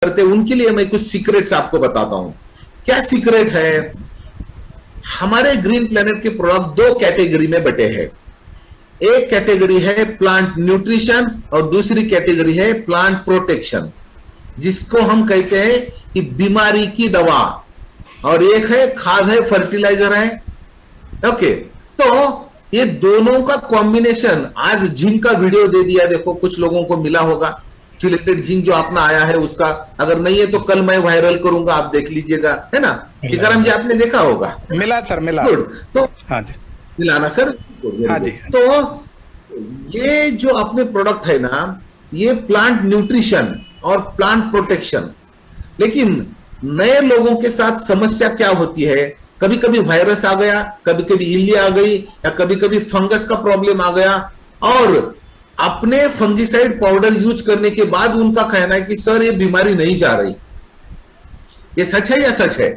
करते उनके लिए मैं कुछ सीक्रेट्स आपको बताता हूं। क्या सीक्रेट है? हमारे ग्रीन प्लेनेट के प्रोडक्ट दो कैटेगरी में बटे हैं। एक कैटेगरी है प्लांट न्यूट्रिशन और दूसरी कैटेगरी है प्लांट प्रोटेक्शन, जिसको हम कहते हैं कि बीमारी की दवा, और एक है खाद है, फर्टिलाइजर है। ओके, तो ये दोनों का कॉम्बिनेशन, आज जिंक का वीडियो दे दिया, देखो कुछ लोगों को मिला होगा चिलेटेड जिंक जो अपना आया है उसका, अगर नहीं है तो कल मैं वायरल करूंगा, आप देख लीजिएगा, है ना। टीकाराम जी आपने देखा होगा? मिला सर, मिला। गुड, तो हाँ जी, मिला ना सर? हाँ जी। तो ये जो अपने प्रोडक्ट है ना, ये प्लांट न्यूट्रिशन और प्लांट प्रोटेक्शन। लेकिन नए लोगों के साथ समस्या क्या होती है, कभी कभी वायरस आ गया, कभी कभी इल्ली आ गई, या कभी कभी फंगस का प्रॉब्लम आ गया, और अपने फंगिसाइड पाउडर यूज करने के बाद उनका कहना है कि सर ये बीमारी नहीं जा रही। ये सच है या सच है?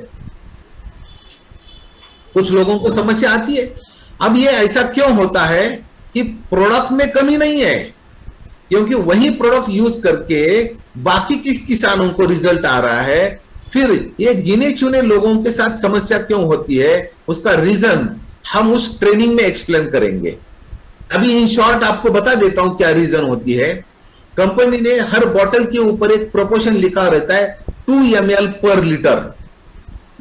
कुछ लोगों को समस्या आती है। अब ये ऐसा क्यों होता है कि प्रोडक्ट में कमी नहीं है, क्योंकि वही प्रोडक्ट यूज करके बाकी किसानों को रिजल्ट आ रहा है। फिर ये गिने चुने लोगों के साथ समस्या क्यों होती है, उसका रीजन हम उस ट्रेनिंग में एक्सप्लेन करेंगे। अभी इन शॉर्ट आपको बता देता हूं क्या रीजन होती है। कंपनी ने हर बॉटल के ऊपर एक प्रोपोर्शन लिखा रहता है, 2 ml पर लीटर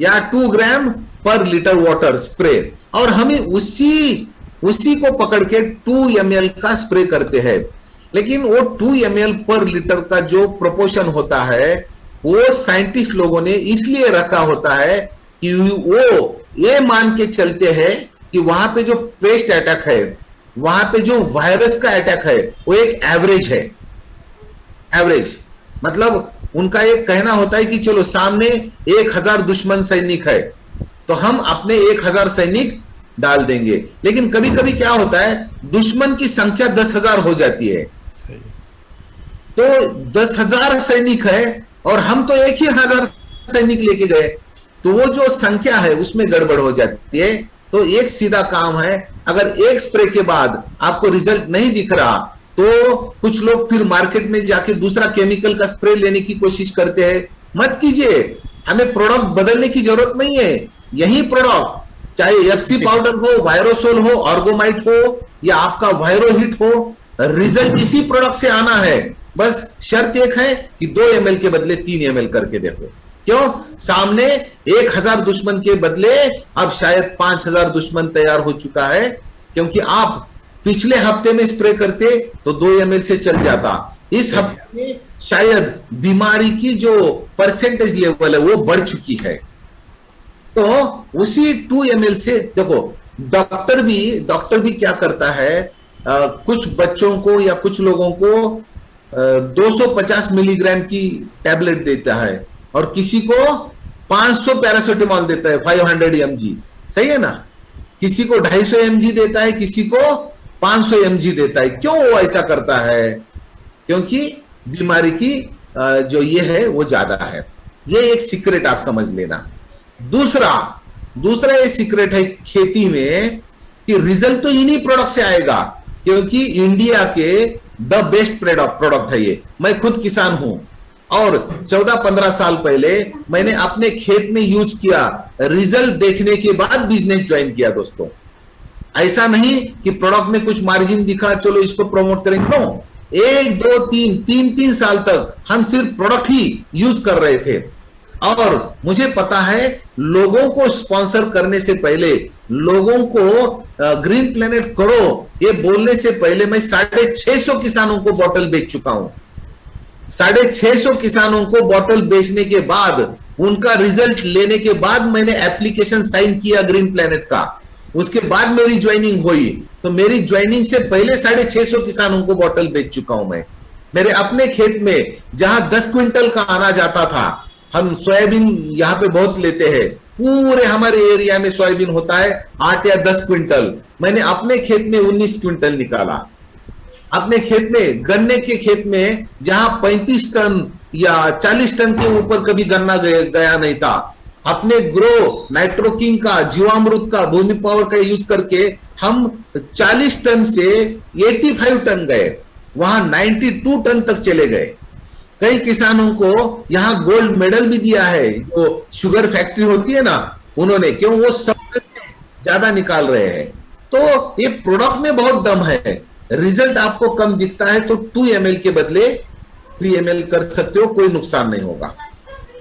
या 2 ग्राम पर लीटर वाटर स्प्रे, और हमें उसी को पकड़ के 2 ml का स्प्रे करते हैं। लेकिन वो 2 ml पर लीटर का जो प्रोपोर्शन होता है, वो साइंटिस्ट लोगों ने इसलिए रखा होता है कि वो ये मान के चलते हैं कि वहां पे जो पेस्ट अटैक है, वहां पे जो वायरस का अटैक है, वो एक एवरेज है। एवरेज मतलब उनका एक कहना होता है कि चलो सामने 1000 दुश्मन सैनिक है, तो हम अपने 1000 सैनिक डाल देंगे। लेकिन कभी कभी क्या होता है, दुश्मन की संख्या 10,000 हो जाती है। तो 10,000 सैनिक है और हम तो 1,000 सैनिक लेके गए, तो वो जो संख्या है उसमें गड़बड़ हो जाती है। तो एक सीधा काम है, अगर एक स्प्रे के बाद आपको रिजल्ट नहीं दिख रहा, तो कुछ लोग फिर मार्केट में जाके दूसरा केमिकल का स्प्रे लेने की कोशिश करते हैं। मत कीजिए, हमें प्रोडक्ट बदलने की जरूरत नहीं है। यही प्रोडक्ट, चाहे एफसी पाउडर हो, वायरोसोल हो, ऑर्गोमाइट हो, या आपका वायरोहिट हो, रिजल्ट इसी प्रोडक्ट से आना है। बस शर्त एक है कि 2 ml के बदले 3 ml करके देखो। क्यों? सामने 1000 दुश्मन के बदले अब शायद 5000 दुश्मन तैयार हो चुका है, क्योंकि आप पिछले हफ्ते में स्प्रे करते तो 2 ml से चल जाता। इस हफ्ते में शायद बीमारी की जो परसेंटेज लेवल है वो बढ़ चुकी है। तो उसी 2 ml से देखो, डॉक्टर भी क्या करता है, कुछ बच्चों को या कुछ लोगों को 250 मिलीग्राम की टैबलेट देता है, और किसी को 500 पैरासिटामोल देता है, 500 mg, सही है ना। किसी को 250 mg देता है, किसी को 500 mg देता है। क्यों वो ऐसा करता है? क्योंकि बीमारी की जो ये है वो ज्यादा है। ये एक सीक्रेट आप समझ लेना। दूसरा ये सीक्रेट है खेती में कि रिजल्ट तो इन्हीं प्रोडक्ट से आएगा, क्योंकि इंडिया के द बेस्ट प्रोडक्ट है ये। मैं खुद किसान हूं और 14-15 साल पहले मैंने अपने खेत में यूज किया, रिजल्ट देखने के बाद बिजनेस ज्वाइन किया दोस्तों। ऐसा नहीं कि प्रोडक्ट में कुछ मार्जिन दिखा, चलो इसको प्रमोट करेंगे। नो, 1, 2, 3 साल तक हम सिर्फ प्रोडक्ट ही यूज कर रहे थे। और मुझे पता है, लोगों को स्पॉन्सर करने से पहले, लोगों को ग्रीन प्लेनेट करो ये बोलने से पहले, मैं 650 किसानों को बॉटल बेच चुका हूं। 650 किसानों को बॉटल बेचने के बाद, उनका रिजल्ट लेने के बाद मैंने एप्लीकेशन साइन किया ग्रीन प्लेनेट का। उसके बाद मेरी ज्वाइनिंग हुई। तो मेरी ज्वाइनिंग से पहले 650 किसानों को बॉटल बेच चुका हूं मैं। मेरे अपने खेत में जहां 10 क्विंटल का आना जाता था, हम सोयाबीन यहां पे बहुत लेते हैं, पूरे हमारे एरिया में सोयाबीन होता है 8 या 10 क्विंटल, मैंने अपने खेत में 19 क्विंटल निकाला। अपने खेत में, गन्ने के खेत में जहां 35 टन या 40 टन के ऊपर कभी गन्ना गया नहीं था, अपने ग्रो नाइट्रोकिंग का, जीवामृत का, भूमि पावर का यूज करके हम 40 टन से 85 टन गए, वहां 92 टन तक चले गए। कई किसानों को यहाँ गोल्ड मेडल भी दिया है, जो शुगर फैक्ट्री होती है ना, उन्होंने, क्यों? वो सब ज्यादा निकाल रहे हैं। तो ये प्रोडक्ट में बहुत दम है। रिजल्ट आपको कम दिखता है तो 2 ml के बदले 3 ml कर सकते हो, कोई नुकसान नहीं होगा।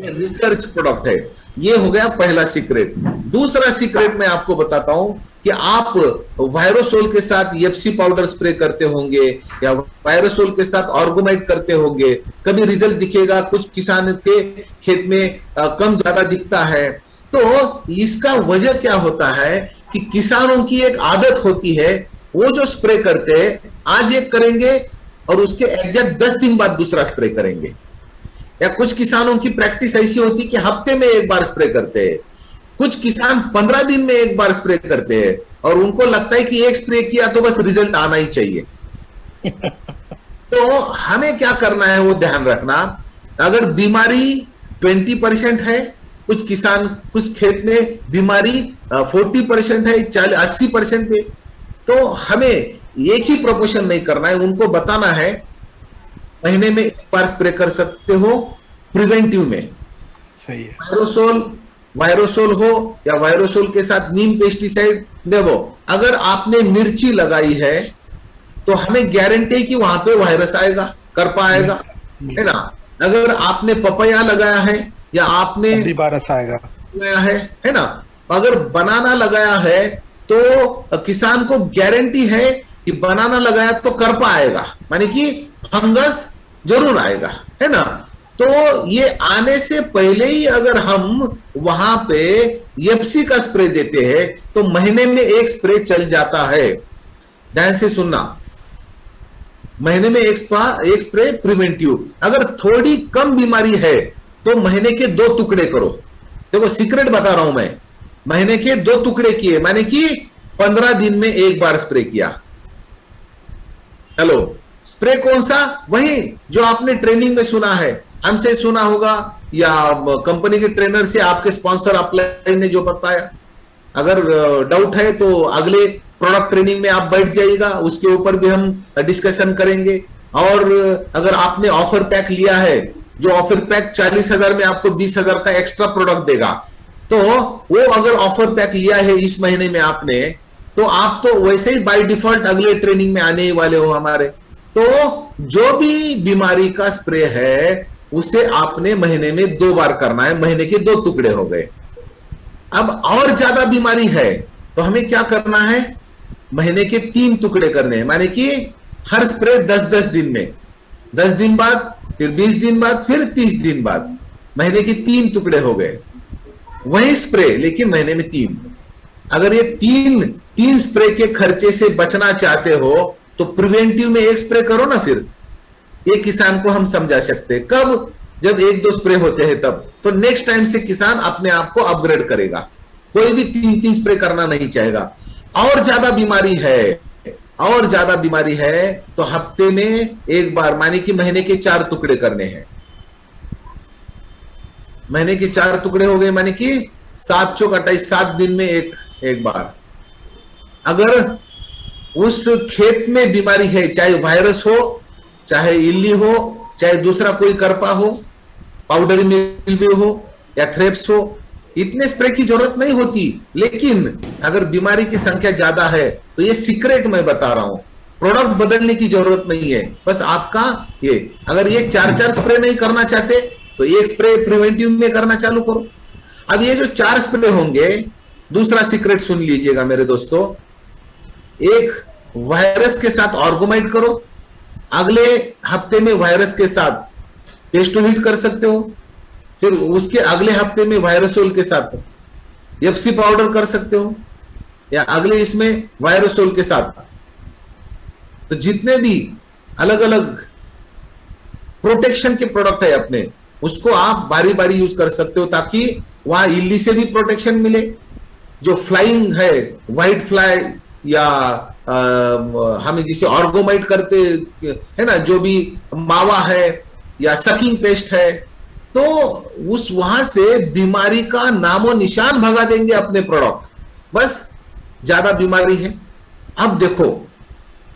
ये रिसर्च प्रोडक्ट है। ये हो गया पहला सीक्रेट। दूसरा सीक्रेट मैं आपको बताता हूं कि आप वायरोसोल के साथ एफसी पाउडर स्प्रे करते होंगे या वायरोसोल के साथ ऑर्गोमाइड करते होंगे, कभी रिजल्ट दिखेगा, कुछ किसान के खेत में कम ज्यादा दिखता है। तो इसका वजह क्या होता है कि किसानों की एक आदत होती है, वो जो स्प्रे करते हैं, आज एक करेंगे और उसके एग्जैक्ट 10 दिन बाद दूसरा स्प्रे करेंगे। या कुछ किसानों की प्रैक्टिस ऐसी होती है कि हफ्ते में एक बार स्प्रे करते हैं, कुछ किसान 15 दिन में एक बार स्प्रे करते हैं, और उनको लगता है कि एक स्प्रे किया तो बस रिजल्ट आना ही चाहिए। तो हमें क्या करना है वो ध्यान रखना। अगर बीमारी 20% है, कुछ किसान, कुछ खेत में बीमारी 40% है, 80% है, तो हमें एक ही प्रोपोर्शन नहीं करना है, उनको बताना है महीने में एक बार स्प्रे कर सकते हो प्रिवेंटिव में। सही है। वायरोसोल हो या वायरोसोल के साथ नीम पेस्टिसाइड देवो। अगर आपने मिर्ची लगाई है तो हमें गारंटी है कि वहां पे वायरस आएगा, करपा आएगा, है ना। अगर आपने पपैया लगाया है या आपने वायरस आएगा लगाया है ना। अगर बनाना लगाया है तो किसान को गारंटी है कि बनाना लगाया तो करपा आएगा, माने कि फंगस जरूर आएगा, है ना। तो ये आने से पहले ही अगर हम वहां पे एफसी का स्प्रे देते हैं तो महीने में एक स्प्रे चल जाता है। ध्यान से सुनना, महीने में एक स्प्रे प्रिवेंटिव। अगर थोड़ी कम बीमारी है तो महीने के 2 टुकड़े करो। देखो सीक्रेट बता रहा हूं मैं, महीने के 2 टुकड़े किए, माने कि 15 दिन में एक बार स्प्रे किया। हेलो, स्प्रे कौन सा? वही जो आपने ट्रेनिंग में सुना है, हमसे सुना होगा या कंपनी के ट्रेनर से, आपके स्पॉन्सर अपलाइन ने जो बताया। अगर डाउट है तो अगले प्रोडक्ट ट्रेनिंग में आप बैठ जाइएगा, उसके ऊपर भी हम डिस्कशन करेंगे। और अगर आपने ऑफर पैक लिया है, जो ऑफर पैक 40,000 में आपको 20,000 का एक्स्ट्रा प्रोडक्ट देगा, तो वो अगर ऑफर पैक लिया है इस महीने में आपने, तो आप तो वैसे ही बाय डिफॉल्ट अगले ट्रेनिंग में आने ही वाले हो हमारे। तो जो भी बीमारी का स्प्रे है उसे आपने महीने में 2 बार करना है, महीने के 2 टुकड़े हो गए। अब और ज्यादा बीमारी है तो हमें क्या करना है? महीने के 3 टुकड़े करने हैं, माने कि हर स्प्रे 10-10 दिन में, 10 दिन बाद, फिर 20 दिन बाद, फिर 30 दिन बाद, महीने के 3 टुकड़े हो गए। वही स्प्रे लेकिन महीने में 3। अगर ये तीन स्प्रे के खर्चे से बचना चाहते हो तो प्रिवेंटिव में एक स्प्रे करो ना। फिर ये किसान को हम समझा सकते हैं, कब? जब 1-2 स्प्रे होते हैं तब। तो नेक्स्ट टाइम से किसान अपने आप को अपग्रेड करेगा, कोई भी 3-3 स्प्रे करना नहीं चाहेगा। और ज्यादा बीमारी है तो हफ्ते में एक बार, माने कि महीने के 4 टुकड़े करने हैं। महीने के 4 टुकड़े हो गए, माने कि 7 चौक 28, 7 दिन में एक बार। अगर उस खेत में बीमारी है, चाहे वायरस हो, चाहे इल्ली हो, चाहे दूसरा कोई करपा हो, पाउडर मिल्ड्यू हो या थ्रेप्स हो, इतने स्प्रे की जरूरत नहीं होती। लेकिन अगर बीमारी की संख्या ज्यादा है तो ये सीक्रेट मैं बता रहा हूं, प्रोडक्ट बदलने की जरूरत नहीं है, बस आपका ये, अगर ये 4-4 स्प्रे नहीं करना चाहते तो एक स्प्रे प्रिवेंटिव में करना चालू करो। अब ये जो 4 स्प्रे होंगे, दूसरा सीक्रेट सुन लीजिएगा मेरे दोस्तों। एक वायरस के साथ ऑर्गोमाइड करो, अगले हफ्ते में वायरस के साथ पेस्टोहिट कर सकते हो, फिर उसके अगले हफ्ते में वायरोसोल के साथ एफसी पाउडर कर सकते हो, या अगले इसमें वायरोसोल के साथ। तो जितने भी अलग अलग प्रोटेक्शन के प्रोडक्ट है अपने, उसको आप बारी बारी यूज कर सकते हो, ताकि वहां इल्ली से भी प्रोटेक्शन मिले, जो फ्लाइंग है, व्हाइट फ्लाई या हमें जिसे ऑर्गोमाइट करते है ना, जो भी मावा है या सकिंग पेस्ट है, तो उस वहां से बीमारी का नामो निशान भगा देंगे अपने प्रोडक्ट। बस ज्यादा बीमारी है। अब देखो,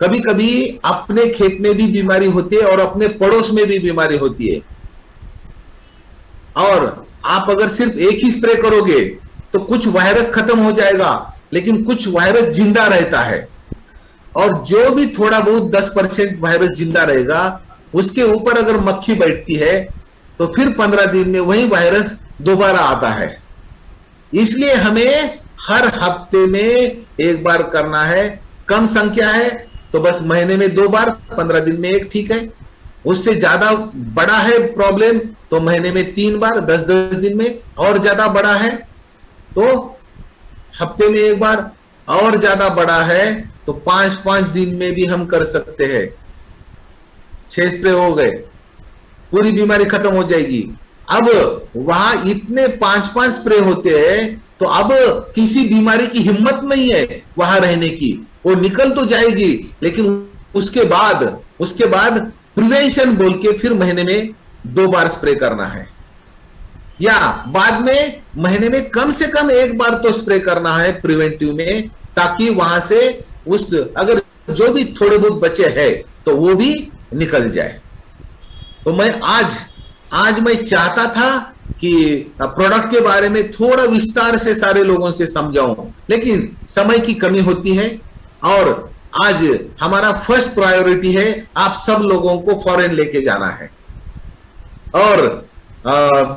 कभी कभी अपने खेत में भी बीमारी होती है और अपने पड़ोस में भी बीमारी होती है। और आप अगर सिर्फ एक ही स्प्रे करोगे तो कुछ वायरस खत्म हो जाएगा, लेकिन कुछ वायरस जिंदा रहता है। और जो भी थोड़ा बहुत 10% वायरस जिंदा रहेगा, उसके ऊपर अगर मक्खी बैठती है तो फिर 15 दिन में वही वायरस दोबारा आता है। इसलिए हमें हर हफ्ते में एक बार करना है। कम संख्या है तो बस महीने में 2 बार, 15 दिन में एक ठीक है। उससे ज्यादा बड़ा है प्रॉब्लम तो महीने में 3 बार, 10-10 दिन में। और ज्यादा बड़ा है तो हफ्ते में एक बार, और ज्यादा बड़ा है तो 5-5 दिन में भी हम कर सकते हैं। 6 स्प्रे हो गए, पूरी बीमारी खत्म हो जाएगी। अब वहां इतने 5-5 स्प्रे होते हैं तो अब किसी बीमारी की हिम्मत नहीं है वहां रहने की। वो निकल तो जाएगी, लेकिन उसके बाद प्रिवेंशन बोल के फिर महीने में 2 बार स्प्रे करना है, या बाद में महीने में कम से कम 1 बार तो स्प्रे करना है प्रिवेंटिव में, ताकि वहां से अगर जो भी थोड़े बहुत बचे हैं तो वो भी निकल जाए। तो मैं आज मैं चाहता था कि प्रोडक्ट के बारे में थोड़ा विस्तार से सारे लोगों से समझाऊं, लेकिन समय की कमी होती है। और आज हमारा फर्स्ट प्रायोरिटी है आप सब लोगों को फॉरेन लेके जाना है। और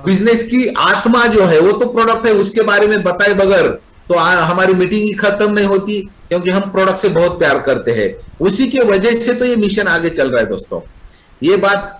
बिजनेस की आत्मा जो है वो तो प्रोडक्ट है, उसके बारे में बताए बगैर तो हमारी मीटिंग ही खत्म नहीं होती, क्योंकि हम प्रोडक्ट से बहुत प्यार करते हैं। उसी के वजह से तो ये मिशन आगे चल रहा है दोस्तों। ये बात